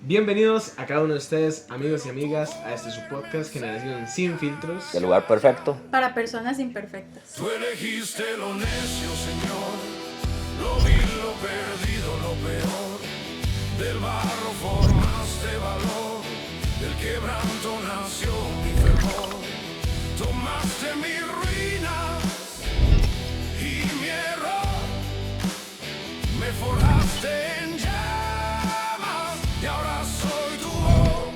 Bienvenidos a cada uno de ustedes, amigos y amigas, a este su podcast Generación Sin Filtros. El lugar perfecto para personas imperfectas. Tú elegiste lo necio, Señor, lo vil, lo perdido, lo peor. Del barro formaste valor, del quebranto nació mi fervor. Tomaste mi ruina y mi error, me forjaste en llamas y ahora soy tu voz.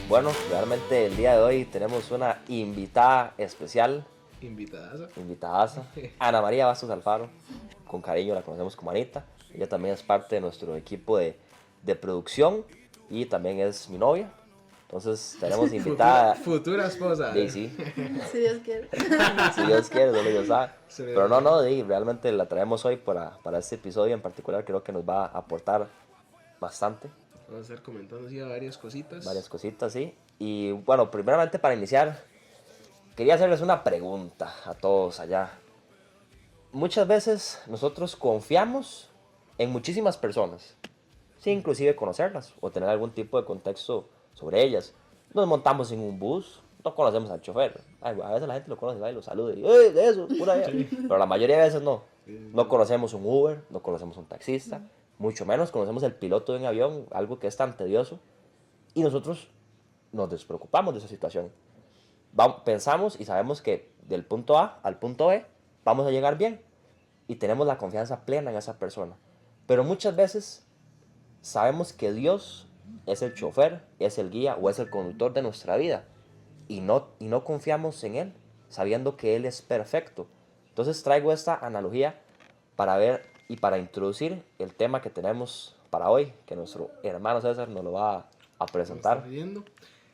Bueno, realmente el día de hoy tenemos una invitada especial, Invitadas. Ana María Bastos Alfaro. Con cariño la conocemos como Anita. Ella también es parte de nuestro equipo de producción y también es mi novia. Entonces tenemos invitada... Futura esposa. Sí, sí, Si Dios quiere. si Dios quiere, solo Dios sabe. Sí. Pero no, realmente la traemos hoy para este episodio en particular. Creo que nos va a aportar bastante. Vamos a estar comentando así varias cositas. Varias cositas, sí. Y bueno, primeramente para iniciar, quería hacerles una pregunta a todos allá. Muchas veces nosotros confiamos en muchísimas personas, sin inclusive conocerlas o tener algún tipo de contexto sobre ellas. Nos montamos en un bus, no conocemos al chofer. Ay, a veces la gente lo conoce, va y lo saluda y ¡ey, de eso! Pura vida! Pero la mayoría de veces no. No conocemos un Uber, no conocemos un taxista, mucho menos conocemos el piloto de un avión, algo que es tan tedioso. Y nosotros nos despreocupamos de esa situación. Pensamos y sabemos que del punto A al punto B vamos a llegar bien. Y tenemos la confianza plena en esa persona. Pero muchas veces sabemos que Dios es el chofer, es el guía o es el conductor de nuestra vida. Y no confiamos en Él, sabiendo que Él es perfecto. Entonces traigo esta analogía para ver y para introducir el tema que tenemos para hoy, que nuestro hermano César nos lo va a presentar. ¿Está leyendo?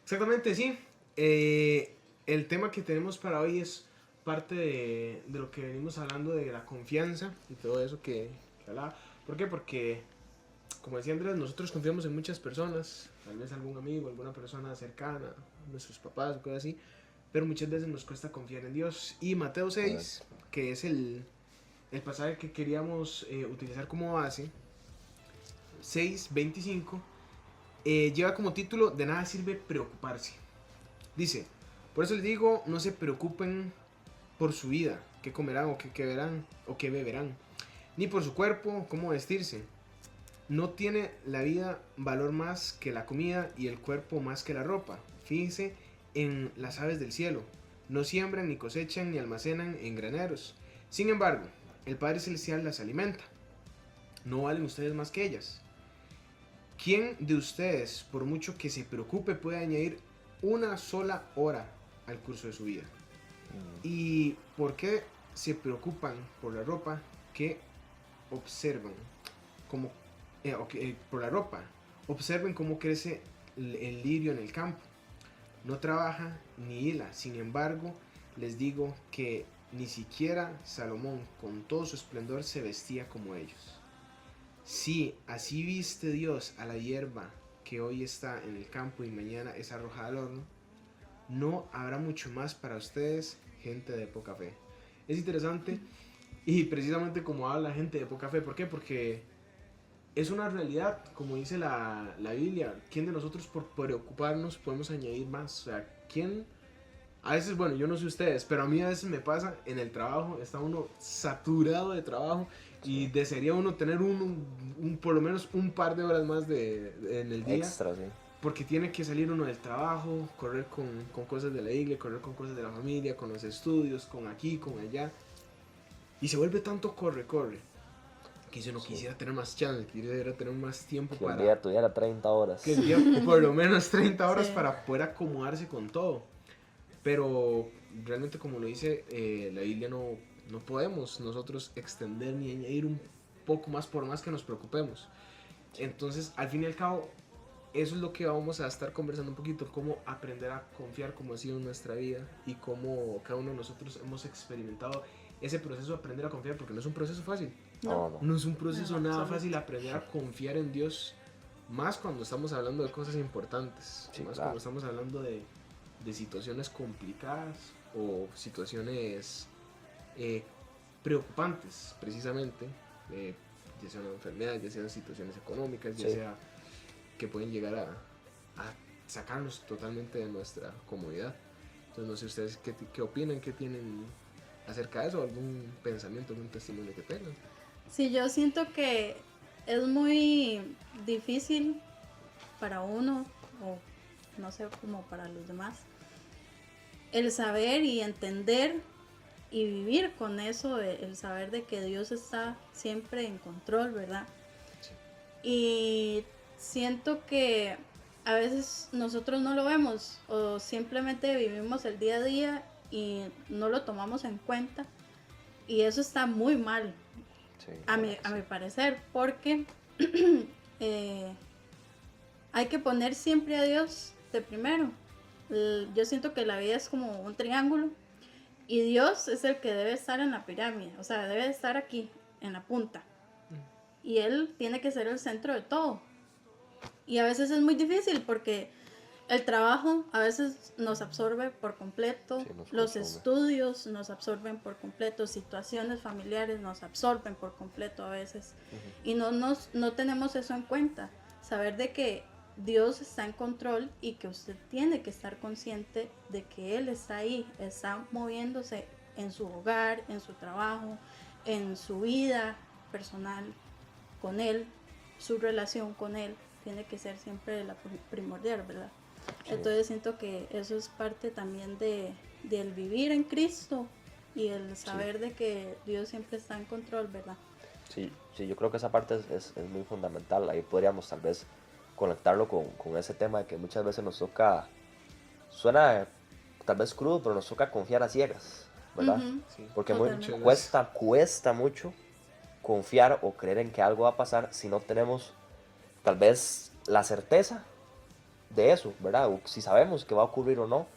Exactamente, sí. El tema que tenemos para hoy es parte de lo que venimos hablando de la confianza y todo eso que hablaba. ¿Por qué? Porque, como decía Andrés, nosotros confiamos en muchas personas, tal vez algún amigo, alguna persona cercana, nuestros papás o cosas así, pero muchas veces nos cuesta confiar en Dios. Y Mateo 6, que es el pasaje que queríamos utilizar como base, 6:25, lleva como título: de nada sirve preocuparse. Dice: por eso les digo, no se preocupen por su vida, qué comerán o qué beberán o qué beberán, ni por su cuerpo, cómo vestirse. ¿No tiene la vida valor más que la comida y el cuerpo más que la ropa? Fíjense en las aves del cielo, no siembran, ni cosechan, ni almacenan en graneros. Sin embargo, el Padre Celestial las alimenta. ¿No valen ustedes más que ellas? ¿Quién de ustedes, por mucho que se preocupe, puede añadir una sola hora al curso de su vida? ¿Y por qué se preocupan por la ropa que observan? Por la ropa. Observen cómo crece el lirio en el campo. No trabaja ni hila. Sin embargo, les digo que ni siquiera Salomón, con todo su esplendor, se vestía como ellos. Si así viste Dios a la hierba que hoy está en el campo y mañana es arrojada al horno, no habrá mucho más para ustedes, gente de poca fe. Es interesante y precisamente como habla la gente de poca fe. ¿Por qué? Porque es una realidad, como dice la Biblia. ¿Quién de nosotros por preocuparnos podemos añadir más? O sea, ¿quién? A veces, bueno, yo no sé ustedes, pero a mí a veces me pasa en el trabajo, está uno saturado de trabajo y desearía uno tener por lo menos un par de horas más en el día. Extra, sí. Porque tiene que salir uno del trabajo, correr con cosas de la iglesia, correr con cosas de la familia, con los estudios, con aquí, con allá. Y se vuelve tanto corre, que si uno quisiera tener más chance, quisiera tener más tiempo Que para... el día tuviera 30 horas. Que el día por lo menos 30 horas Sí. para poder acomodarse con todo. Pero realmente, como lo dice la Biblia, no podemos nosotros extender ni añadir un poco más por más que nos preocupemos. Entonces, al fin y al cabo, eso es lo que vamos a estar conversando un poquito, cómo aprender a confiar, cómo ha sido en nuestra vida y cómo cada uno de nosotros hemos experimentado ese proceso de aprender a confiar, porque no es un proceso fácil. No es un proceso nada fácil aprender a confiar en Dios, más cuando estamos hablando de cosas importantes, Sí, más claro. cuando estamos hablando de de situaciones complicadas o situaciones preocupantes, precisamente, ya sea una enfermedad, ya sean situaciones económicas, ya Sí. sea que pueden llegar a sacarnos totalmente de nuestra comodidad. Entonces no sé ustedes qué opinan, qué tienen acerca de eso, algún pensamiento, algún testimonio que tengan. Sí, yo siento que es muy difícil para uno, o no sé, como para los demás, el saber y entender y vivir con eso, el saber de que Dios está siempre en control, ¿verdad? Sí. Y siento que a veces nosotros no lo vemos o simplemente vivimos el día a día y no lo tomamos en cuenta, y eso está muy mal Sí, a la mi, verdad que a mi sí. parecer, porque eh, hay que poner siempre a Dios de primero. Yo siento que la vida es como un triángulo y Dios es el que debe estar en la pirámide, o sea, debe estar aquí, en la punta. Y Él tiene que ser el centro de todo. Y a veces es muy difícil porque el trabajo a veces nos absorbe por completo, Sí, nos los consume. estudios nos absorben por completo, situaciones familiares nos absorben por completo a veces. Y no tenemos eso en cuenta. Saber de que Dios está en control y que usted tiene que estar consciente de que Él está ahí, está moviéndose en su hogar, en su trabajo, en su vida personal con Él, su relación con Él tiene que ser siempre la primordial, ¿verdad? Sí. Entonces siento que eso es parte también del vivir en Cristo y el saber de que Dios siempre está en control, ¿verdad? Sí, sí, yo creo que esa parte es muy fundamental. Ahí podríamos tal vez conectarlo con ese tema de que muchas veces nos toca, suena tal vez crudo, pero nos toca confiar a ciegas, ¿verdad? Ujú, Sí. Porque totalmente. cuesta mucho confiar o creer en que algo va a pasar si no tenemos tal vez la certeza de eso, ¿verdad? O si sabemos que va a ocurrir o no.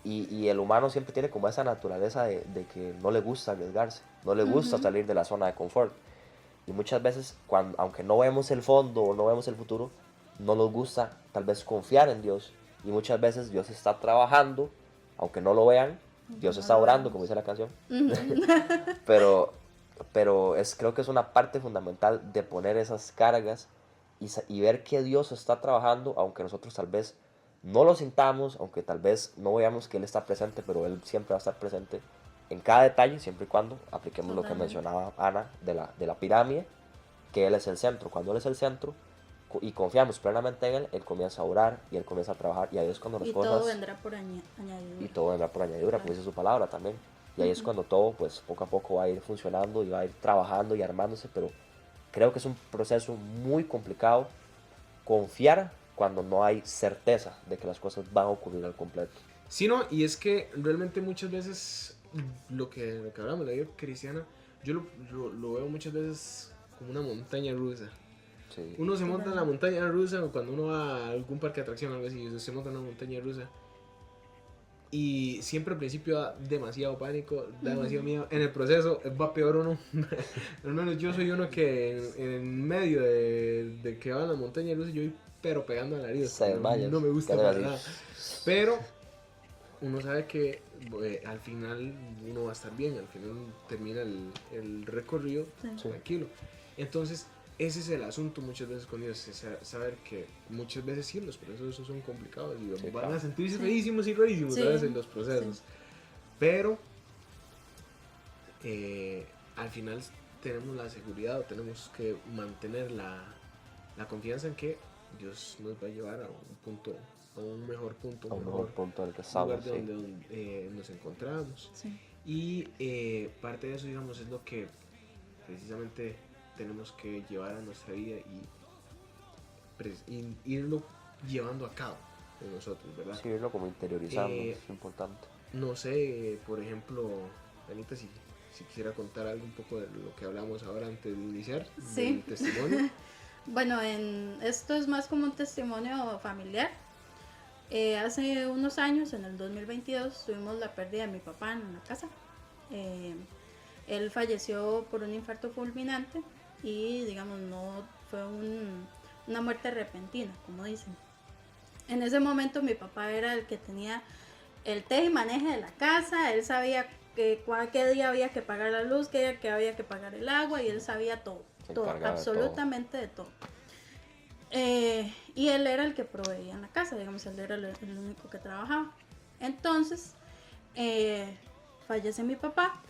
Y el humano siempre tiene como esa naturaleza de que no le gusta arriesgarse, no le gusta Ujú. salir de la zona de confort. Y muchas veces, aunque no vemos el fondo o no vemos el futuro, no nos gusta tal vez confiar en Dios. Y muchas veces Dios está trabajando, aunque no lo vean, Dios No está lo orando, vemos. como dice la canción. Ujú. Pero, pero creo que es una parte fundamental de poner esas cargas y ver que Dios está trabajando, aunque nosotros tal vez no lo sintamos, aunque tal vez no veamos que Él está presente, pero Él siempre va a estar presente en cada detalle, siempre y cuando apliquemos lo que Totalmente. mencionaba Ana de la pirámide, que Él es el centro. Cuando Él es el centro y confiamos plenamente en Él, Él comienza a orar y Él comienza a trabajar, y ahí es cuando las Y cosas... todo vendrá por añadidura. Y todo vendrá por añadidura, como dice su palabra también. Y ahí es cuando todo, pues poco a poco va a ir funcionando y va a ir trabajando y armándose, pero creo que es un proceso muy complicado confiar cuando no hay certeza de que las cosas van a ocurrir al completo. Sí, no, y es que realmente muchas veces lo que hablamos de la vida cristiana, yo lo veo muchas veces como una montaña rusa. Sí, Uno se monta en la Totalmente. montaña rusa o cuando uno va a algún parque de atracción o algo así, se monta en una montaña rusa. Y siempre al principio da demasiado pánico, da demasiado miedo. En el proceso va peor uno. Al menos yo soy uno que en medio de que va en la montaña rusa, yo voy pero pegando a la nariz. se desmaya. No me gusta queda para así. nada. Pero uno sabe que al final uno va a estar bien, al final termina el recorrido Sí. tranquilo. Entonces, ese es el asunto muchas veces con Dios, es saber que muchas veces sí, los procesos son complicados y Sí, van claro. a sentirse Sí. feísimos y rarísimos Sí, a veces los procesos. sí. Pero al final tenemos la seguridad o tenemos que mantener la confianza en que Dios nos va a llevar a un punto, a un mejor punto, A un mejor punto en el que lugar estamos. de Sí. donde nos encontramos. Sí. Y parte de eso, digamos, es lo que precisamente tenemos que llevar a nuestra vida y irlo llevando a cabo en nosotros, ¿verdad? Sí, irlo como interiorizando, Eh, es importante. No sé, por ejemplo, Anita, si quisiera contar algo un poco de lo que hablamos ahora antes de iniciar, Sí. del testimonio. Bueno, esto es más como un testimonio familiar. Hace unos años, en el 2022, tuvimos la pérdida de mi papá en la casa. Él falleció por un infarto fulminante y, digamos, no fue una muerte repentina, como dicen. En ese momento mi papá era el que tenía el teje y maneje de la casa, él sabía qué día había que pagar la luz, qué día que había que pagar el agua, y él sabía todo, Se todo, encargaba de absolutamente de todo. Y él era el que proveía en la casa, digamos, él era el único que trabajaba. Entonces, fallece mi papá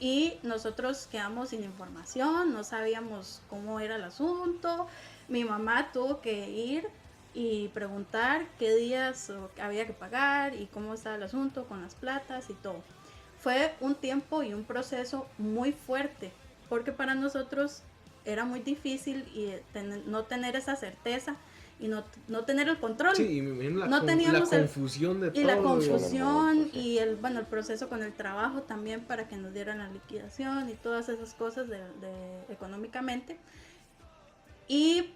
y nosotros quedamos sin información, no sabíamos cómo era el asunto. Mi mamá tuvo que ir y preguntar qué días había que pagar y cómo estaba el asunto con las platas y todo. Fue un tiempo y un proceso muy fuerte, porque para nosotros era muy difícil y no tener esa certeza y no tener el control. Sí, y me imagino No la teníamos confusión de todo. y la confusión Sí. y el proceso con el trabajo también para que nos dieran la liquidación y todas esas cosas de económicamente. Y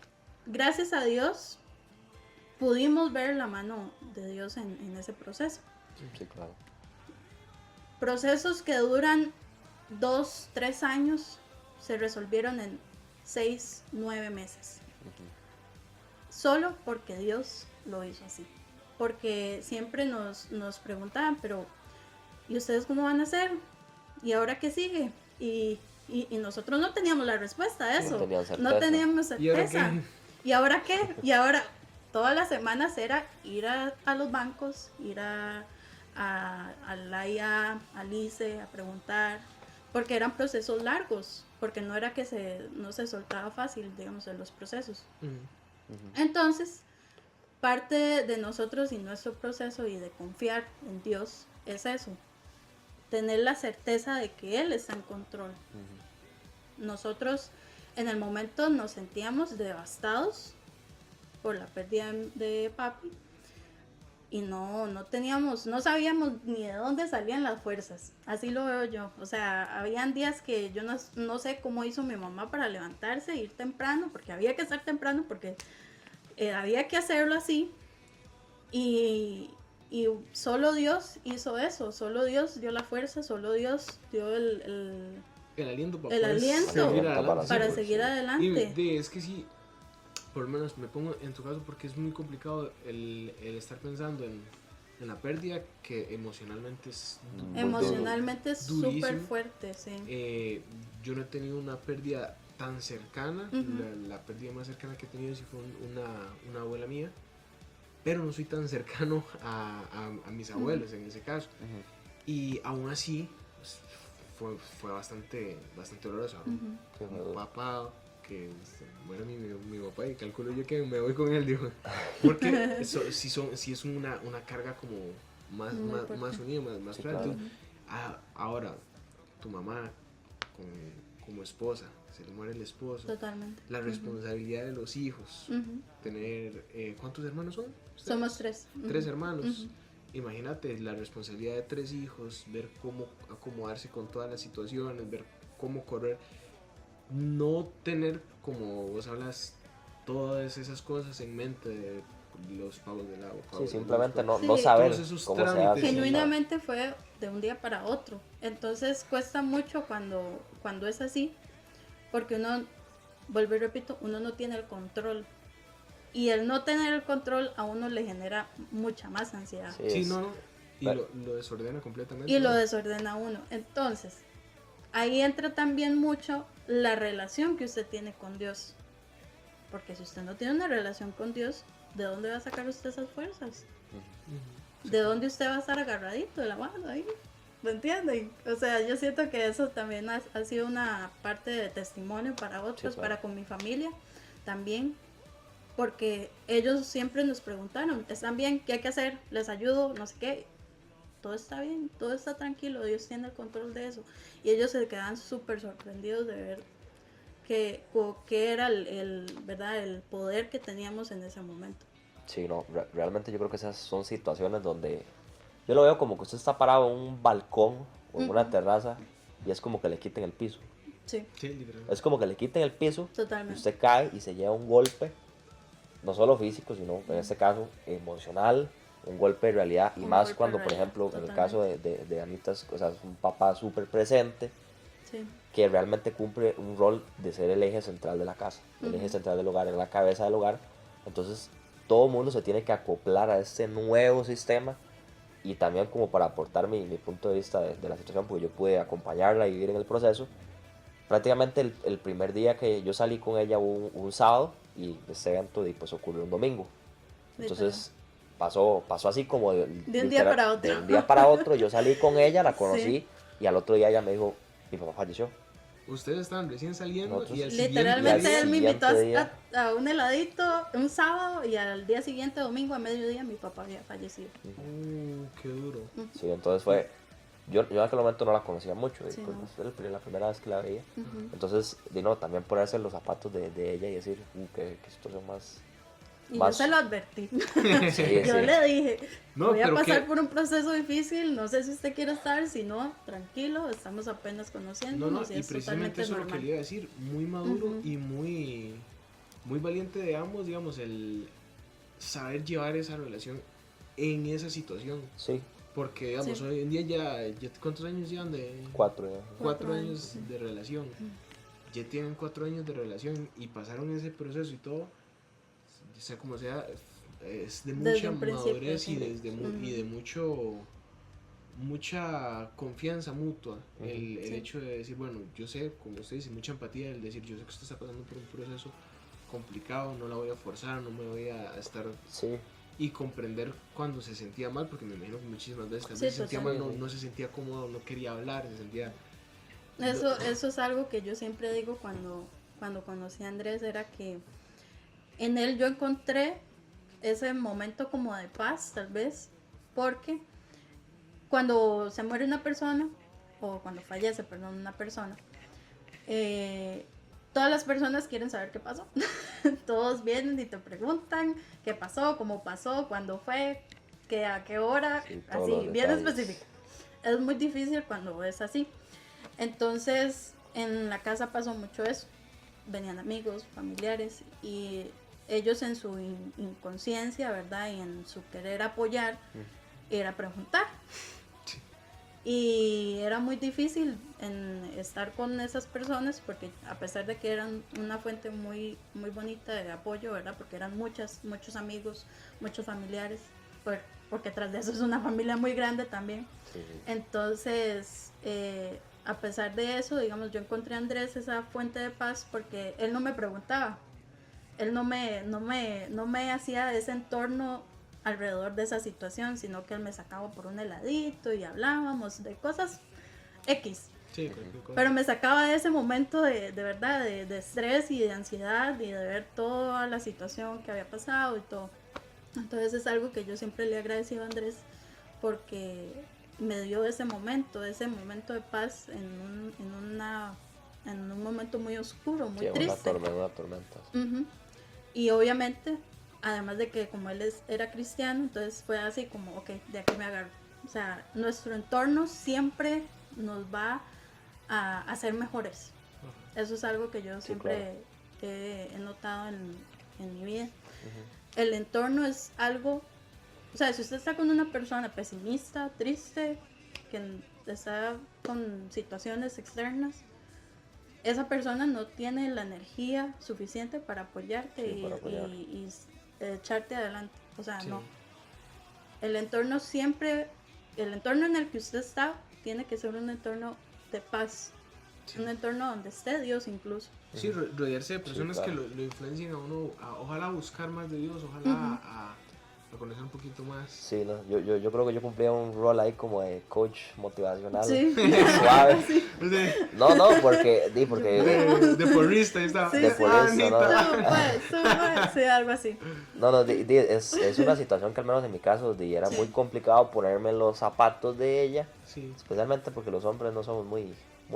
gracias a Dios pudimos ver la mano de Dios en ese proceso. Sí, claro. Procesos que duran 2, 3 años se resolvieron en 6, 9 meses. Solo porque Dios lo hizo así. Porque siempre nos preguntaban, pero ¿y ustedes cómo van a hacer? ¿Y ahora qué sigue? Y nosotros no teníamos la respuesta a eso. No teníamos certeza. ¿Y ahora qué? Y ahora todas las semanas era ir a los bancos, ir a la IA, al ICE, a preguntar, porque eran procesos largos, porque no era que no se soltaba fácil, digamos, en los procesos. Entonces, parte de nosotros y nuestro proceso y de confiar en Dios es eso, tener la certeza de que Él está en control. Nosotros en el momento nos sentíamos devastados por la pérdida de papi y no sabíamos ni de dónde salían las fuerzas. Así lo veo yo. O sea, habían días que yo no sé cómo hizo mi mamá para levantarse e ir temprano, porque había que estar temprano, porque había que hacerlo así. Y solo Dios hizo eso, solo Dios dio la fuerza, solo Dios dio el aliento para seguir adelante. Y es que sí, por lo menos me pongo en tu caso porque es muy complicado el estar pensando en la pérdida, que emocionalmente es súper fuerte, sí. Yo no he tenido una pérdida tan cercana. La pérdida más cercana que he tenido sí fue una abuela mía, pero no soy tan cercano a mis abuelos en ese caso. Y aún así fue bastante doloroso. Mi papá, que bueno, mi papá, y calculo yo que me voy con él, digo, porque sí es una carga como más unida, más sí, fuerte. claro. Ahora, tu mamá como esposa, se le muere el esposo. Totalmente. La responsabilidad de los hijos, tener, ¿cuántos hermanos son ustedes? Somos 3. 3 hermanos. Imagínate la responsabilidad de 3 hijos, ver cómo acomodarse con todas las situaciones, ver cómo correr, no tener, como vos hablas, todas esas cosas en mente, de los pagos del agua. Sí, simplemente no Sí. saber Todos esos cómo se trámites. hace. Genuinamente fue de un día para otro. Entonces cuesta mucho cuando es así, porque uno, vuelvo y repito, uno no tiene el control. Y el no tener el control a uno le genera mucha más ansiedad. Sí, no. Y lo desordena completamente. Y lo desordena a uno. Entonces, ahí entra también mucho la relación que usted tiene con Dios. Porque si usted no tiene una relación con Dios, ¿de dónde va a sacar usted esas fuerzas? ¿De dónde usted va a estar agarradito de la mano ahí? ¿Me entienden? O sea, yo siento que eso también ha sido una parte de testimonio para otros, sí, claro. para con mi familia también. Porque ellos siempre nos preguntaron, ¿están bien? ¿Qué hay que hacer? ¿Les ayudo? No sé qué. Todo está bien, todo está tranquilo, Dios tiene el control de eso. Y ellos se quedan súper sorprendidos de ver que era el poder que teníamos en ese momento. Sí, no, realmente yo creo que esas son situaciones donde yo lo veo como que usted está parado en un balcón o en una terraza y es como que le quiten el piso. Sí, literalmente. Es como que le quiten el piso, totalmente. y usted cae y se lleva un golpe, no solo físico, sino en este caso emocional, un golpe de realidad, y más cuando, por ejemplo, en el caso de Anita, o sea, es un papá súper presente, sí, que realmente cumple un rol de ser el eje central de la casa, el eje central del hogar, en la cabeza del hogar. Entonces, todo el mundo se tiene que acoplar a este nuevo sistema, y también como para aportar mi punto de vista de la situación, porque yo pude acompañarla y vivir en el proceso. Prácticamente el primer día que yo salí con ella un sábado, y este evento pues ocurrió un domingo. Entonces pasó así como de un día para otro. De un día para otro. Yo salí con ella, la conocí, Sí. y al otro día ella me dijo, mi papá falleció. Ustedes estaban recién saliendo Nosotros- y al Literalmente siguiente él me día- invitó siguiente día. a un heladito un sábado y al día siguiente, domingo, a mediodía, mi papá había fallecido. Qué duro. Sí, entonces fue... Yo en aquel momento no la conocía mucho, y Sí, pues, no. fue la primera vez que la veía. Ujú. Entonces, también ponerse en los zapatos de ella y decir, qué situación más... Y más- yo se lo advertí. Sí, Yo sí. le dije, No, voy a pero pasar que- por un proceso difícil, no sé si usted quiere estar, si no, tranquilo, estamos apenas No, conociéndonos y y es precisamente totalmente eso es lo que normal. le iba a decir, muy maduro Ujú. y muy valiente de ambos, digamos, el saber llevar esa relación en esa situación. Sí, Porque, digamos, Sí. hoy en día ya ¿cuántos años llevan de...? 4 ya. 4 4 años años, sí. de relación. Ya tienen 4 años de relación y pasaron ese proceso y todo. Sea como sea, es de Desde mucha un principio, madurez sí. y, y de mucha confianza mutua. Ujú. El Sí. hecho de decir, bueno, yo sé, como usted dice, mucha empatía, el decir, yo sé que usted está pasando por un proceso complicado, no la voy a forzar, no me voy a estar... Sí, Y comprender cuando se sentía mal, porque me imagino que muchísimas veces también Sí, se sentía mal, totalmente. no se sentía cómodo, no quería hablar, se sentía... Eso es algo que yo siempre digo cuando conocí a Andrés, era que en él yo encontré ese momento como de paz, tal vez, porque cuando se muere una persona, o cuando fallece, perdón, una persona, todas las personas quieren saber qué pasó. Todos vienen y te preguntan qué pasó, cómo pasó, cuándo fue, a qué hora, Sí, todos así, los bien detalles. específico. Es muy difícil cuando es así. Entonces, en la casa pasó mucho eso. Venían amigos, familiares, y ellos en su inconsciencia, ¿verdad? Y en su querer apoyar, era preguntar. Y era muy difícil en estar con esas personas porque a pesar de que eran una fuente muy, muy bonita de apoyo, ¿verdad? Porque eran muchos amigos, muchos familiares, porque tras de eso es una familia muy grande también. sí, Entonces, a pesar de eso, digamos, yo encontré a Andrés esa fuente de paz porque él no me preguntaba, él no me hacía ese entorno alrededor de esa situación, sino que él me sacaba por un heladito y hablábamos de cosas X. Sí, cualquier cosa. Pero me sacaba de ese momento de verdad, de estrés y de ansiedad y de ver toda la situación que había pasado y todo. Entonces es algo que yo siempre le he agradecido a Andrés porque me dio ese momento de paz en un momento muy oscuro, muy sí, triste. una tormenta. Ujú. Y obviamente, además de que como él era cristiano, entonces fue así como, ok, de aquí me agarro. O sea, nuestro entorno siempre nos va a hacer mejores. Eso es algo que yo siempre he notado en mi vida. El entorno es algo, o sea, si usted está con una persona pesimista, triste, que está con situaciones externas, esa persona no tiene la energía suficiente para apoyarte Sí, para apoyar. y echarte adelante. O sea, Sí. no. El entorno en el que usted está, tiene que ser un entorno de paz. Sí. Un entorno donde esté Dios incluso. Sí, rodearse de personas claro. que lo influencien a uno, ojalá a buscar más de Dios, ojalá a conocer un poquito más. Sí, no, yo creo que yo cumplía un rol ahí como de coach motivacional. Sí. Suave. De, No, porque de porrista, ahí está. Sí, De sí. porrista, ¿no? Súper, sí, algo así. No, es una situación que al menos en mi caso era muy complicado ponerme en los zapatos de ella, Sí. especialmente porque los hombres no somos muy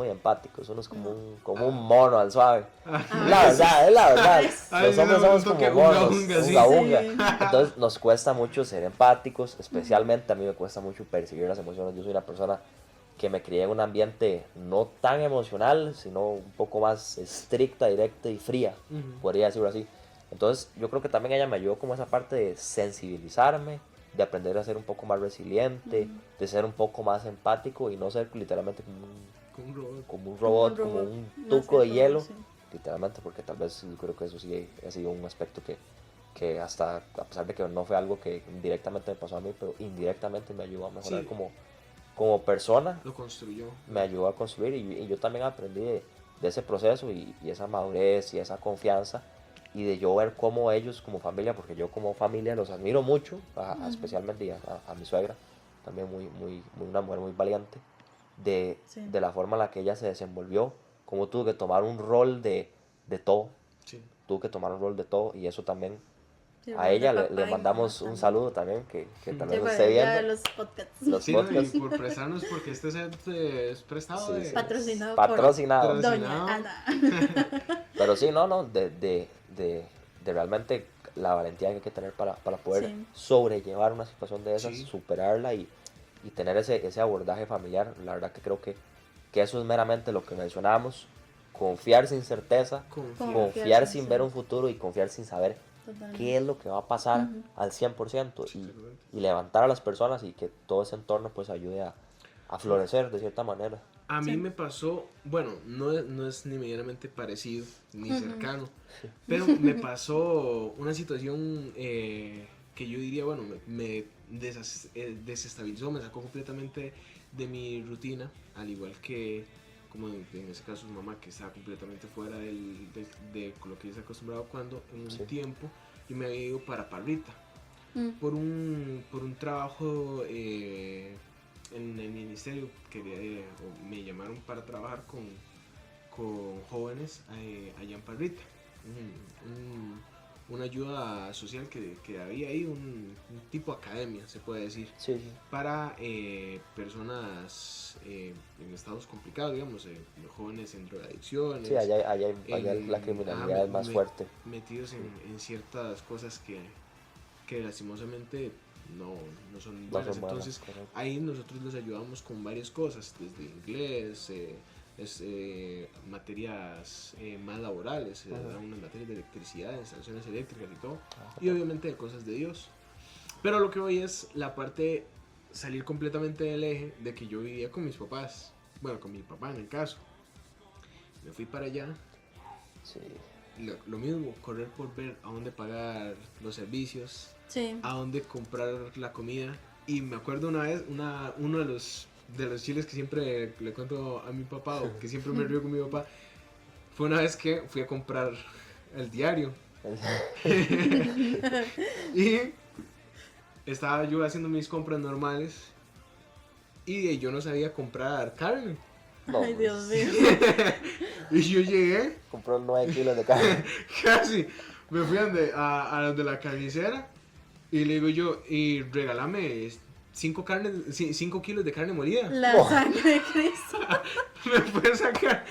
empáticos, uno es como un mono al suave. La verdad, es la verdad. Ay, Los sí, hombres no, somos un como toque monos, unga, sí. unga, unga. Sí. Entonces nos cuesta mucho ser empáticos, especialmente a mí me cuesta mucho percibir las emociones. Yo soy una persona que me crié en un ambiente no tan emocional, sino un poco más estricta, directa y fría, Ujú. podría decirlo así. Entonces yo creo que también ella me ayudó como esa parte de sensibilizarme, de aprender a ser un poco más resiliente, de ser un poco más empático y no ser literalmente Con un robot. como un Más tuco que de todo, hielo, sí. literalmente, porque tal vez yo creo que eso sí ha sido un aspecto que que hasta, a pesar de que no fue algo que directamente me pasó a mí, pero indirectamente me ayudó a mejorar Sí. como persona, Lo construyó. me ayudó a construir y yo también aprendí de ese proceso y esa madurez y esa confianza y de yo ver cómo ellos como familia, porque yo como familia los admiro mucho, especialmente y a mi suegra, también una mujer muy valiente, Sí. de la forma en la que ella se desenvolvió, como tuvo que tomar un rol de todo, Sí. tuvo que tomar un rol de todo y eso también Sí, a de ella papá le y mandamos mamá un también. saludo también, que tal Sí, vez para esté ya viendo los podcasts. los Sí, no, y podcasts. por prestarnos, porque este set es prestado Sí, de... sí. Patrocinado Patrocinado. por Patrocinado. Doña Ana. Pero sí, no, de realmente la valentía que hay que tener para poder Sí. sobrellevar una situación de esas, Sí. superarla y tener ese abordaje familiar. La verdad que creo que eso es meramente lo que mencionamos, confiar sin certeza, confiar sin sí. ver un futuro y confiar sin saber Totalmente. qué es lo que va a pasar Ujú. al 100% Sí, totalmente. y levantar a las personas y que todo ese entorno pues ayude a florecer de cierta manera. A mí Sí. me pasó, bueno, no es ni medianamente parecido, ni Ujú. cercano, pero me pasó una situación que yo diría, bueno, me desestabilizó, me sacó completamente de mi rutina, al igual que, como en ese caso su mamá, que estaba completamente fuera de lo que yo estaba acostumbrado cuando en un Sí. tiempo yo me había ido para Parrita Mm. por un trabajo en el ministerio. Me llamaron para trabajar con jóvenes allá en Parrita. Una ayuda social que había ahí, un tipo academia, se puede decir, Sí, sí. para personas en estados complicados, digamos, jóvenes en drogadicciones. Sí, allá la en- criminalidad es más fuerte. Metidos en ciertas cosas que lastimosamente no son No buenas. son buenas, Entonces correcto. ahí nosotros les ayudamos con varias cosas, desde inglés, materias más laborales, Ajá. unas materias de electricidad, instalaciones eléctricas y todo, y obviamente de cosas de Dios. Pero lo que voy es la parte, salir completamente del eje de que yo vivía con mis papás, bueno, con mi papá en el caso. Me fui para allá, Sí. lo mismo, correr por ver a dónde pagar los servicios, Sí. a dónde comprar la comida. Y me acuerdo una vez, uno de los chiles que siempre le cuento a mi papá, o que siempre me río con mi papá, fue una vez que fui a comprar el diario. Y estaba yo haciendo mis compras normales y yo no sabía comprar carne. No, Ay, Dios mío. Y yo llegué, compró 9 kilos de carne. casi, me fui a donde la carnicera y le digo yo, y regálame 5 kilos de carne molida. La No. sangre de Cristo. Me puede sacar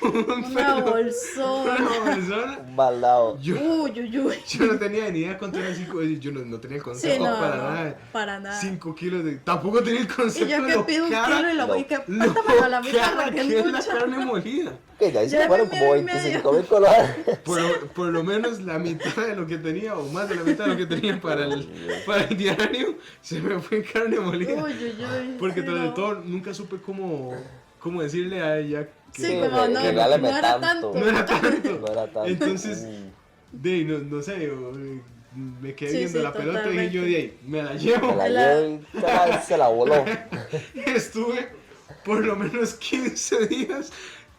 Una bolsona. una bolsona. Un baldado. Yo, Uy, uy, uy. yo no tenía ni idea cuánto eran 5, yo no tenía el Sí, concepto no, para no, nada. para nada. 5 kilos de... Tampoco tenía el Y concepto yo de que lo pido un cara, kilo y lo voy no. que lo pártamelo a la mitad cara porque que es es la mucho. carne molida. Que ya ahí se Ya fueron me como medio. 25.000 colores. Por lo menos la mitad de lo que tenía, o más de la mitad de lo que tenía para el diario, se me fue en carne molida. Uy, uy, uy. Porque sí, tras de no. todo, nunca supe cómo decirle a ella que Sí, como no, regálame no era tanto. no era tanto. No era tanto. Entonces, no sé, me quedé Sí, viendo sí, la pelota y dije yo, totalmente. de ahí, me la Me llevo. la La- llevo y se la voló. Estuve por lo menos 15 días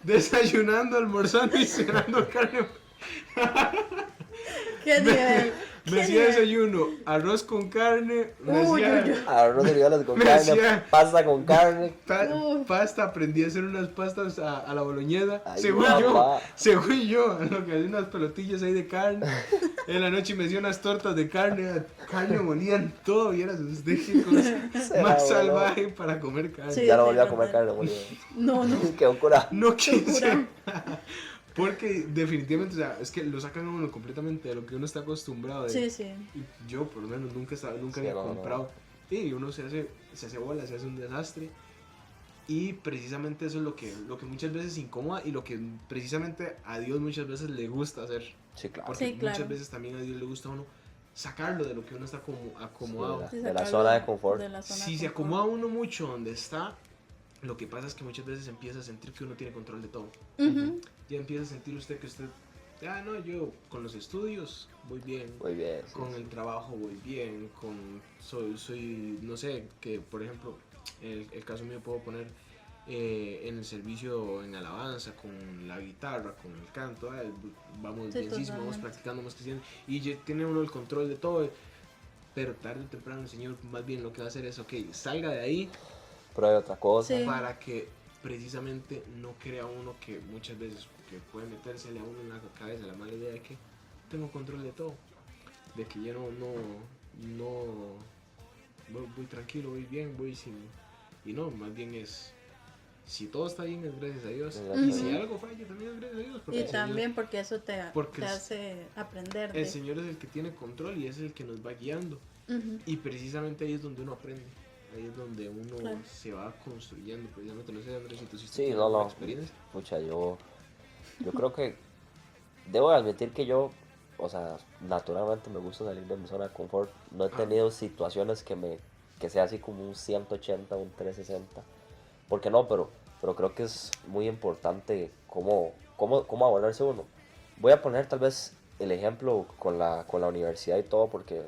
desayunando, almorzando y cenando carne. ¿Qué nivel? Me ¿Qué hacía nivel? desayuno, arroz con carne, me Uy, hacía uy, uy. Arroz de frijoles con Me carne, decía- pasta con carne. Uy. pasta, aprendí a hacer unas pastas a la boloñesa, Ay, según papá. yo, en lo que hacía unas pelotillas ahí de carne. En la noche me hacía unas tortas de carne molida en todo, vieras usted qué cosa Se la más voló. salvaje para comer carne. Sí. Ya no volví a comer total. carne molida. No, no. Quedó curado. No quise. Segura. Porque definitivamente, o sea, es que lo sacan a uno completamente de lo que uno está acostumbrado. De, Sí, sí. y yo, por lo menos, nunca Sí, había no, comprado. Y uno se hace bola, se hace un desastre. Y precisamente eso es lo que muchas veces incomoda y lo que precisamente a Dios muchas veces le gusta hacer. Sí, claro. Porque Sí, claro. muchas veces también a Dios le gusta a uno sacarlo de lo que uno está acomodado. Sí, De la sacarlo zona de confort. de la zona Si de se confort. acomoda uno mucho donde está, lo que pasa es que muchas veces empieza a sentir que uno tiene control de todo. Ujú. Ya empieza a sentir usted que usted No, yo con los estudios voy bien. Muy bien. Sí, Con sí. el trabajo voy bien, soy, no sé, que por ejemplo, el caso mío puedo poner en el servicio en alabanza, con la guitarra, con el canto, vamos Sí, bienísimo, vamos totalmente. practicando, vamos creciendo, y ya tiene uno el control de todo, pero tarde o temprano el Señor más bien lo que va a hacer es, ok, salga de ahí Pruebe otra cosa. Sí. para que precisamente no crea uno que muchas veces que puede metérsele a uno en la cabeza la mala idea de que tengo control de todo, de que yo no voy tranquilo, voy bien, voy sin, y no, más bien es, si todo está bien es gracias a Dios, y si Ujú. algo falla también es gracias a Dios, porque Y el Señor, también porque eso porque te hace aprender el de... Señor es el que tiene control y es el que nos va guiando, Ujú. y precisamente ahí es donde uno aprende, ahí es donde uno Claro. se va construyendo, precisamente, no sé Andrés, si tú sí Sí, tienes no, alguna no. experiencia. Pucha, yo creo que debo admitir que yo, o sea, naturalmente me gusta salir de mi zona de confort. No he Ah, tenido situaciones que sea así como un 180, un 360. Porque no, pero creo que es muy importante cómo abordarse uno. Voy a poner tal vez el ejemplo con la universidad y todo, porque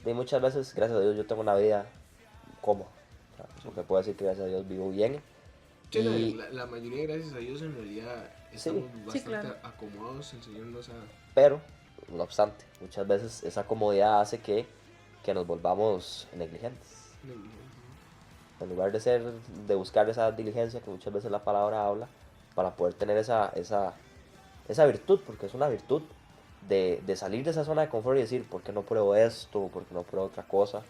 de muchas veces, gracias a Dios, yo tengo una vida cómoda. O sea, sí. me puedo decir que gracias a Dios vivo bien. Sí, no, Y la mayoría, gracias a Dios, en realidad sí, estamos Sí, bastante claro. acomodados. El Señor nos ha. pero, no obstante, muchas veces esa comodidad hace que nos volvamos negligentes. En lugar de buscar esa diligencia que muchas veces la palabra habla, para poder tener esa virtud, porque es una virtud de salir de esa zona de confort y decir, ¿por qué no pruebo esto? ¿Por qué no pruebo otra cosa?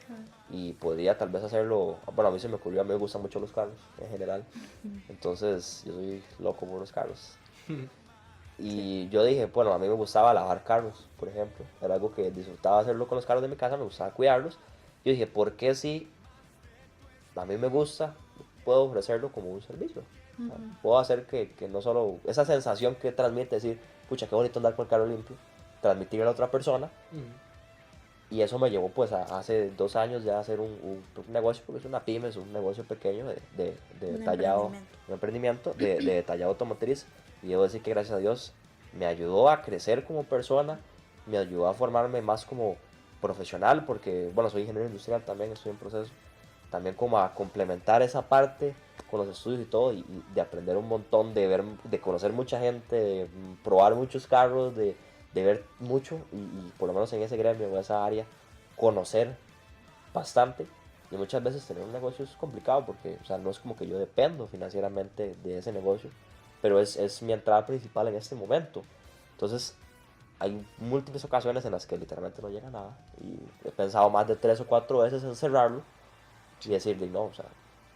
Y podría tal vez hacerlo, bueno, a mí se me ocurrió, a mí me gustan mucho los carros en general, entonces yo soy loco por los carros. Sí. Y yo dije, bueno, a mí me gustaba lavar carros, por ejemplo, era algo que disfrutaba hacerlo con los carros de mi casa, me gustaba cuidarlos. Yo dije, ¿por qué si a mí me gusta, puedo ofrecerlo como un servicio? O sea, Ujú. puedo hacer que no solo esa sensación que transmite, decir, pucha, qué bonito andar con el carro limpio, transmitirle a la otra persona. Y eso me llevó pues hace 2 años ya a hacer un negocio, porque es una pyme, es un negocio pequeño de Un detallado, emprendimiento. un emprendimiento de detallado automotriz. Y debo decir que gracias a Dios me ayudó a crecer como persona, me ayudó a formarme más como profesional, porque bueno, soy ingeniero industrial también, estoy en proceso. También como a complementar esa parte con los estudios y todo, y de aprender un montón, de conocer mucha gente, de probar muchos carros, de ver mucho y por lo menos en ese gremio, en esa área, conocer bastante. Y muchas veces tener un negocio es complicado porque, o sea, no es como que yo dependo financieramente de ese negocio, pero es mi entrada principal en este momento. Entonces, hay múltiples ocasiones en las que literalmente no llega nada y he pensado más de 3 o 4 veces en cerrarlo y decirle, no, o sea,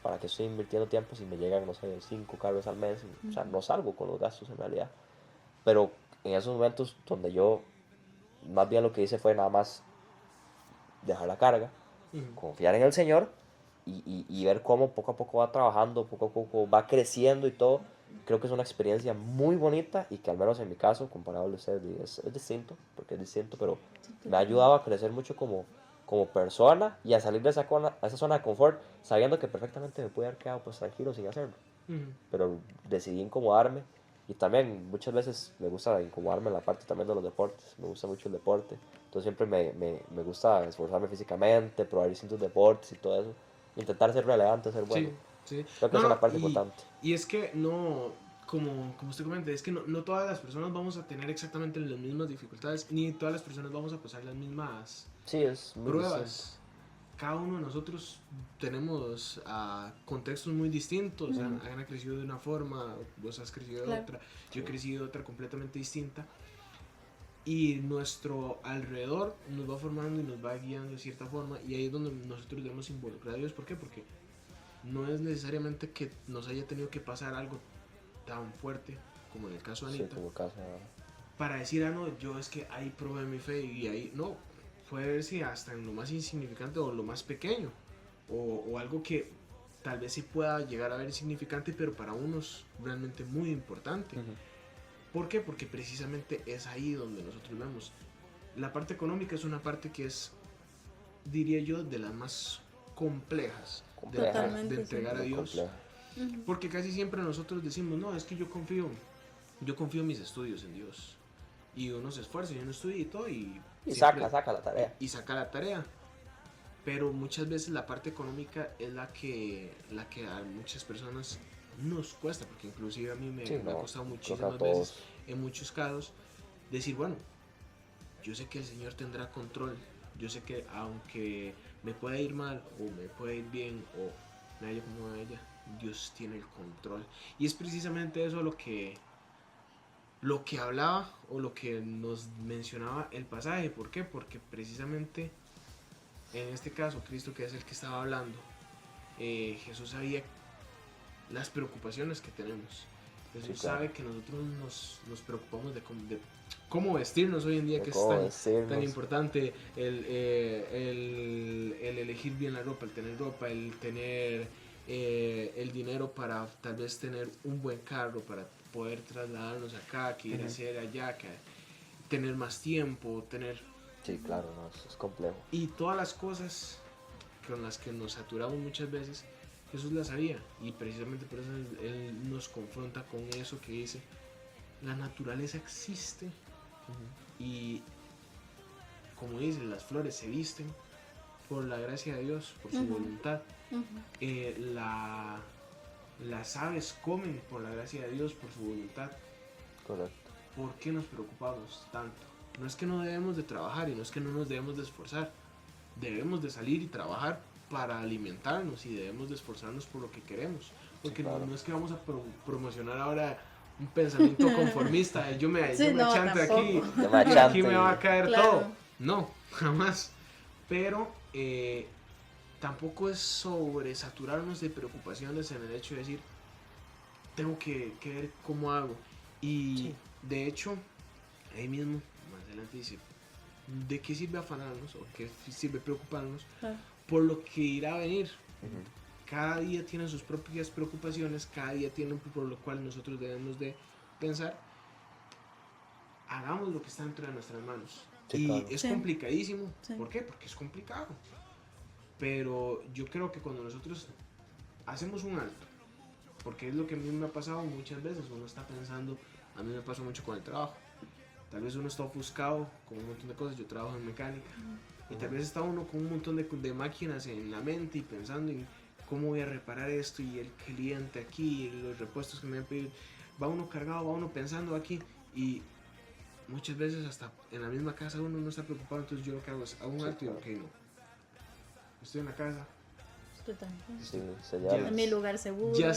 ¿para qué estoy invirtiendo tiempo si me llegan, no sé, 5 carros al mes? O sea, no salgo con los gastos en realidad. Pero en esos momentos donde yo más bien lo que hice fue nada más dejar la carga, confiar en el Señor y ver cómo poco a poco va trabajando, poco a poco va creciendo y todo. Creo que es una experiencia muy bonita y que al menos en mi caso, comparado a ustedes, es distinto, porque es distinto, pero Sí, me ha ayudado totalmente. a crecer mucho como persona y a salir de esa zona de confort, sabiendo que perfectamente me pude haber quedado pues tranquilo sin hacerlo. Pero decidí incomodarme y también muchas veces me gusta incomodarme en la parte también de los deportes, me gusta mucho el deporte, entonces siempre me gusta esforzarme físicamente, probar distintos deportes y todo eso, intentar ser relevante, ser bueno, Sí, sí. creo que No, es no, una parte importante. y es que no, como usted comenta, es que no todas las personas vamos a tener exactamente las mismas dificultades, ni todas las personas vamos a pasar las mismas Sí, es muy distinto. pruebas. Cada uno de nosotros tenemos contextos muy distintos. Ana crecido de una forma, vos has crecido de Claro. otra, yo he crecido de otra completamente distinta. Y nuestro alrededor nos va formando y nos va guiando de cierta forma. Y ahí es donde nosotros debemos involucrar a Dios. ¿Por qué? Porque no es necesariamente que nos haya tenido que pasar algo tan fuerte como en el caso de Sí, Anita como caso. para decir, no, yo es que ahí probé mi fe y ahí no, puede verse hasta en lo más insignificante o lo más pequeño o algo que tal vez sí pueda llegar a ver insignificante pero para unos realmente muy importante. ¿Por qué? Porque precisamente es ahí donde nosotros vemos. La parte económica es una parte que es, diría yo, de las más complejas Compleja. de Totalmente, sí. entregar a Muy Dios. compleja. Ujú. Porque casi siempre nosotros decimos, no, es que yo confío en mis estudios en Dios. y uno se esfuerza y uno estudia y todo Y siempre- saca la tarea. y saca la tarea. Pero muchas veces la parte económica es la que a muchas personas nos cuesta, porque inclusive a mí me, Sí, me ha no, costado creo que a muchísimas todos. veces, en muchos casos, decir, bueno, yo sé que el Señor tendrá control, yo sé que aunque me pueda ir mal o me pueda ir bien o me vaya como me vaya, Dios tiene el control. Y es precisamente eso lo que hablaba o lo que nos mencionaba el pasaje. ¿Por qué? Porque precisamente en este caso Cristo, que es el que estaba hablando, Jesús sabía las preocupaciones que tenemos. Jesús Sí, claro. sabe que nosotros nos preocupamos de cómo vestirnos hoy en día, De que es cómo tan vestirnos. importante el elegir bien la ropa, el tener ropa, el tener el dinero para tal vez tener un buen carro, para poder trasladarnos acá, que ir a hacer allá, que tener más tiempo, tener... Sí, claro, no, eso es complejo. Y todas las cosas con las que nos saturamos muchas veces, Jesús las sabía. Y precisamente por eso él nos confronta con eso que dice, la naturaleza existe y como dice, las flores se visten por la gracia de Dios, por su voluntad. Las aves comen por la gracia de Dios, por su voluntad. Correcto. ¿Por qué nos preocupamos tanto? No es que no debemos de trabajar y no es que no nos debemos de esforzar. Debemos de salir y trabajar para alimentarnos y debemos de esforzarnos por lo que queremos. Porque Sí, claro. no es que vamos a promocionar ahora un pensamiento conformista. Yo me Sí, no, achante aquí tampoco. Yo me y aquí achante me va a caer Claro. todo. No, jamás. Pero tampoco es sobresaturarnos de preocupaciones en el hecho de decir, tengo que ver cómo hago. Y Sí. de hecho, ahí mismo, más adelante dice, ¿de qué sirve afanarnos o qué sirve preocuparnos Claro. por lo que irá a venir? Ujú. Cada día tiene sus propias preocupaciones, cada día tiene por lo cual nosotros debemos de pensar. Hagamos lo que está dentro de nuestras manos. Sí, Y claro. es Sí. complicadísimo. Sí. ¿Por qué? Porque es complicado. Pero yo creo que cuando nosotros hacemos un alto, porque es lo que a mí me ha pasado muchas veces, uno está pensando, a mí me pasa mucho con el trabajo. Tal vez uno está ofuscado con un montón de cosas, yo trabajo en mecánica. Y tal vez está uno con un montón de máquinas en la mente y pensando en cómo voy a reparar esto y el cliente aquí, y los repuestos que me han pedido. Va uno cargado, va uno pensando aquí y muchas veces hasta en la misma casa uno no está preocupado. Entonces yo lo que hago es hago un Sí, alto y claro. ok, no. Estoy en la casa, Estoy tranquila. Sí, se Ya. llama. En mi lugar seguro. ya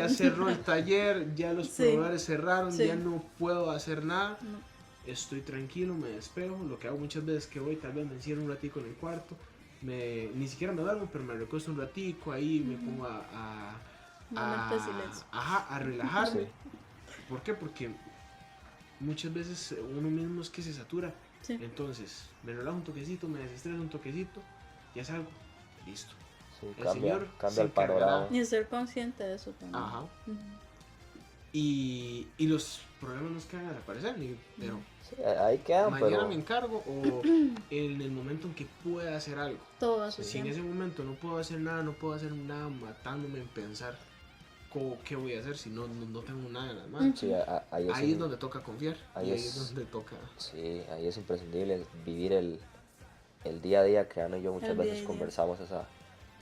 cerró el taller, ya los Sí. proveedores cerraron, Sí. ya no puedo hacer nada. No. Estoy tranquilo, me despejo. Lo que hago muchas veces que voy, tal vez me encierro un ratico en el cuarto. Ni siquiera me duermo, pero me recuesto un ratico ahí, me pongo Un momento de silencio. a relajarme. Sí. ¿Por qué? Porque muchas veces uno mismo es que se satura. Sí. Entonces, me relajo un toquecito, me desestreso un toquecito, ya salgo, listo. Sí, El cambia, Señor se cambia el encargará. panorama. Y ser consciente de eso también. Ajá. Ujú. Y los problemas no es que van a desaparecer, pero Sí, ahí quedan, mañana pero me encargo o en el momento en que pueda hacer algo. Todo a su Si en tiempo. ese momento no puedo hacer nada matándome en pensar qué voy a hacer si no tengo nada en las manos. sí, ahí Ahí es donde toca confiar. ahí y ahí es- es donde toca. sí, ahí es imprescindible vivir el día a día, que Ana y yo muchas El día a veces día. conversamos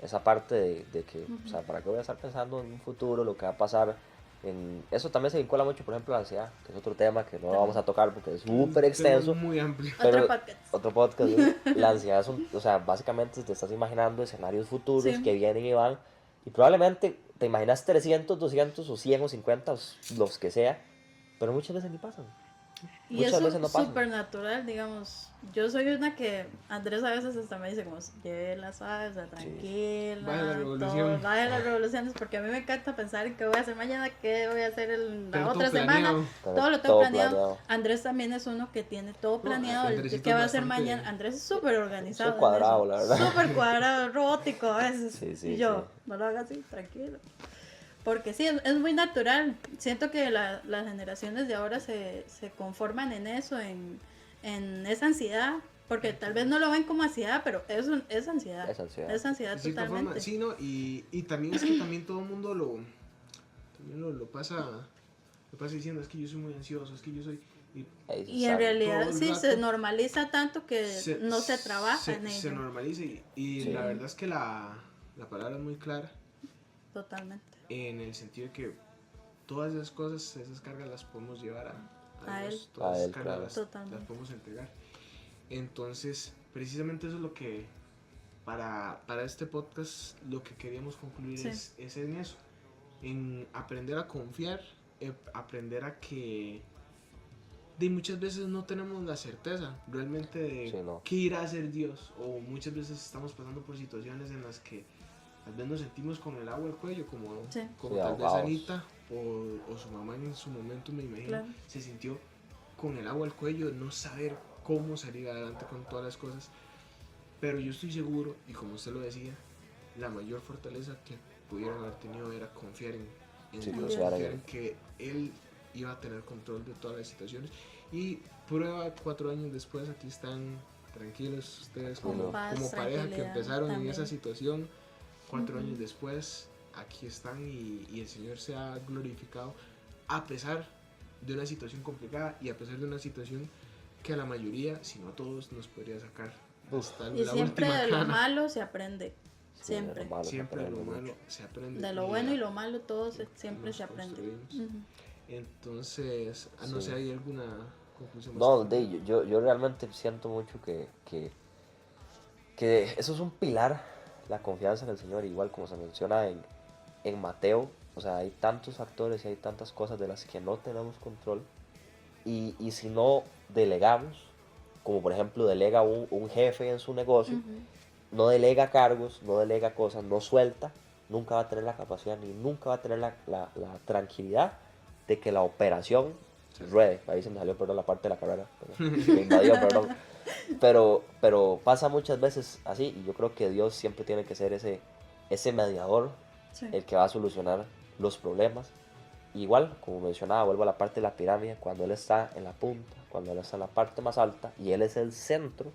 esa parte de que, o sea, ¿para qué voy a estar pensando en un futuro, lo que va a pasar? Eso también se vincula mucho, por ejemplo, a la ansiedad, que es otro tema que no lo vamos a tocar porque es súper Tema extenso. Muy amplio. Pero- Otro podcast. Otro podcast, ¿sí? La ansiedad es o sea, básicamente te estás imaginando escenarios futuros Sí. que vienen y van, y probablemente te imaginas 300, 200 o 100 o 50, los que sea, pero muchas veces ni pasan. Y Muchas eso veces no es pasa. súper natural, digamos. Yo soy una que Andrés a veces hasta me dice como, lleve la suave, o sea, tranquila, Baje la todo, revolución. baje las revoluciones, porque a mí me encanta pensar en qué voy a hacer mañana, qué voy a hacer la Pero otra todo semana. planeado. Todo lo tengo Todo planeado. planeado. Andrés también es uno que tiene todo planeado, Andresito qué va a es hacer bastante- mañana. Andrés es súper organizado. Soy cuadrado, en la eso. verdad. Súper cuadrado, robótico a veces. Sí, sí, y yo, sí. no lo haga así, tranquilo. Porque sí, es muy natural. Siento que las generaciones de ahora se conforman en eso, en esa ansiedad. Porque tal vez no lo ven como ansiedad, pero es ansiedad. Es ansiedad. Es ansiedad De cierta totalmente. forma, sí, ¿no? Y también es que también todo el mundo lo pasa diciendo, es que yo soy muy ansioso, es que yo soy... Ahí Y en sabe. realidad todo el sí, rato se normaliza tanto que no se trabaja en se ello. normaliza y Sí. la verdad es que la palabra es muy clara Totalmente. en el sentido de que todas esas cosas, esas cargas las podemos llevar a A Dios, él. todas A esas él, cargas claro. las Totalmente. podemos entregar. Entonces, precisamente eso es lo que, para este podcast, lo que queríamos concluir Sí. es en eso, en aprender a confiar, aprender a que de muchas veces no tenemos la certeza realmente de Sí, no. qué irá a hacer Dios, o muchas veces estamos pasando por situaciones en las que tal vez nos sentimos con el agua al cuello, como Sí. Sí, tal vez ahogados. Anita o su mamá en su momento, me imagino, Claro. se sintió con el agua al cuello, no saber cómo salir adelante con todas las cosas. Pero yo estoy seguro, y como usted lo decía, la mayor fortaleza que pudieran haber tenido era confiar en Sí, Dios, confiar confiar en en que Él iba a tener control de todas las situaciones. Y prueba, 4 años después, aquí están tranquilos ustedes Con como, paz, como pareja que tranquilidad empezaron en también. esa situación. 4 Ujú. años después, aquí están y el Señor se ha glorificado a pesar de una situación complicada y a pesar de una situación que a la mayoría, si no a todos, nos podría sacar hasta Y la siempre última de lo cana. malo se aprende. Sí, de lo Siempre. malo se Siempre de lo aprende malo mucho. se aprende. De lo bueno y lo malo todo siempre nos se aprende. construimos. Ujú. Entonces, no Sí. sé, ¿hay alguna conclusión? No, más que de, yo realmente siento mucho que eso es un pilar, la confianza en el Señor, igual como se menciona en Mateo. O sea, hay tantos factores y hay tantas cosas de las que no tenemos control. Y si no delegamos, como por ejemplo delega un jefe en su negocio, Ujú. no delega cargos, no delega cosas, no suelta, nunca va a tener la capacidad ni nunca va a tener la tranquilidad de que la operación ruede. Ahí se me salió, perdón, la parte de la carrera, me invadió, perdón. Pero pasa muchas veces así, y yo creo que Dios siempre tiene que ser ese mediador, Sí. el que va a solucionar los problemas. Igual, como mencionaba, vuelvo a la parte de la pirámide, cuando Él está en la punta, cuando Él está en la parte más alta y Él es el centro,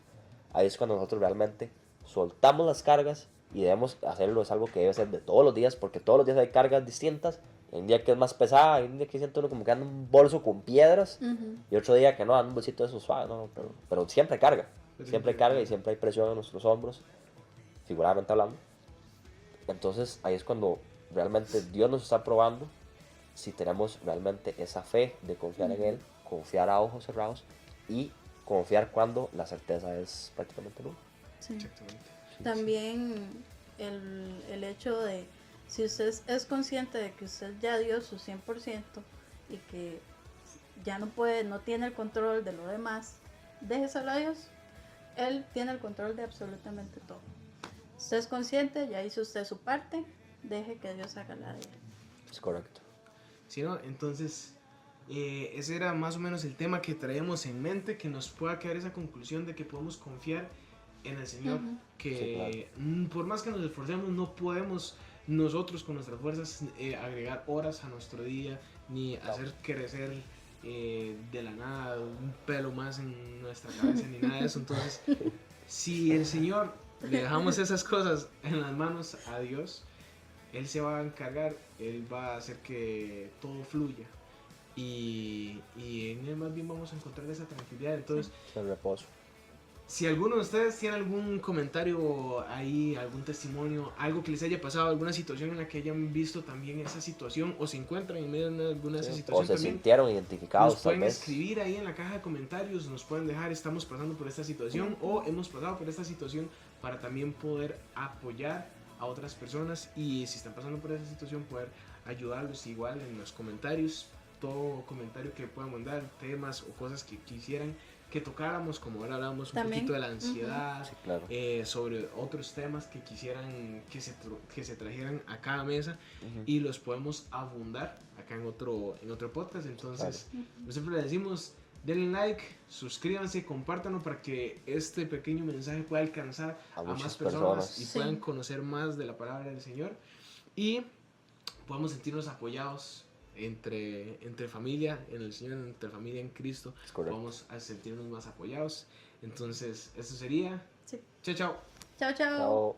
ahí es cuando nosotros realmente soltamos las cargas y debemos hacerlo. Es algo que debe ser de todos los días, porque todos los días hay cargas distintas. Hay un día que es más pesada, hay un día que siente uno como que anda un bolso con piedras, Ujú. y otro día que no, anda un bolsito de esos suaves, no, pero siempre carga, siempre carga y siempre hay presión en nuestros hombros, figuradamente hablando. Entonces ahí es cuando realmente Dios nos está probando si tenemos realmente esa fe de confiar en Él, confiar a ojos cerrados y confiar cuando la certeza es prácticamente nula. Sí. Exactamente. También el hecho de, si usted es consciente de que usted ya dio su 100% y que ya no puede, no tiene el control de lo demás, déjeselo a Dios. Él tiene el control de absolutamente todo. Usted es consciente, ya hizo usted su parte, deje que Dios haga la de él. Es correcto. ¿Sí, no? Entonces, ese era más o menos el tema que traíamos en mente, que nos pueda quedar esa conclusión de que podemos confiar en el Señor, Ujú. que por más que nos esforcemos, no podemos nosotros con nuestras fuerzas agregar horas a nuestro día, ni hacer crecer de la nada un pelo más en nuestra cabeza, ni nada de eso. Entonces, si el Señor le dejamos esas cosas en las manos a Dios, Él se va a encargar, Él va a hacer que todo fluya. Y en Él más bien vamos a encontrar esa tranquilidad. Entonces, El reposo. si alguno de ustedes tiene algún comentario ahí, algún testimonio, algo que les haya pasado, alguna situación en la que hayan visto también esa situación, o se encuentran en medio de alguna de esas O situaciones se también, sintieron identificados nos tal pueden vez. escribir ahí en la caja de comentarios, nos pueden dejar, estamos pasando por esta situación o hemos pasado por esta situación, para también poder apoyar a otras personas, y si están pasando por esa situación, poder ayudarlos igual en los comentarios. Todo comentario que puedan mandar, temas o cosas que quisieran que tocáramos, como ahora hablamos un También, poquito de la ansiedad, Sí, claro. sobre otros temas que quisieran que se trajeran a cada mesa, Ujú. y los podemos abundar acá en otro podcast. Entonces, nosotros siempre le decimos, denle like, suscríbanse, compártanlo para que este pequeño mensaje pueda alcanzar A a muchas más personas personas. y Sí. puedan conocer más de la palabra del Señor, y podamos sentirnos apoyados entre familia en el Señor, entre familia en Cristo. Es correcto. Vamos a sentirnos más apoyados. Entonces, eso sería. Sí. Chao, chao. Chao, chao. Chao.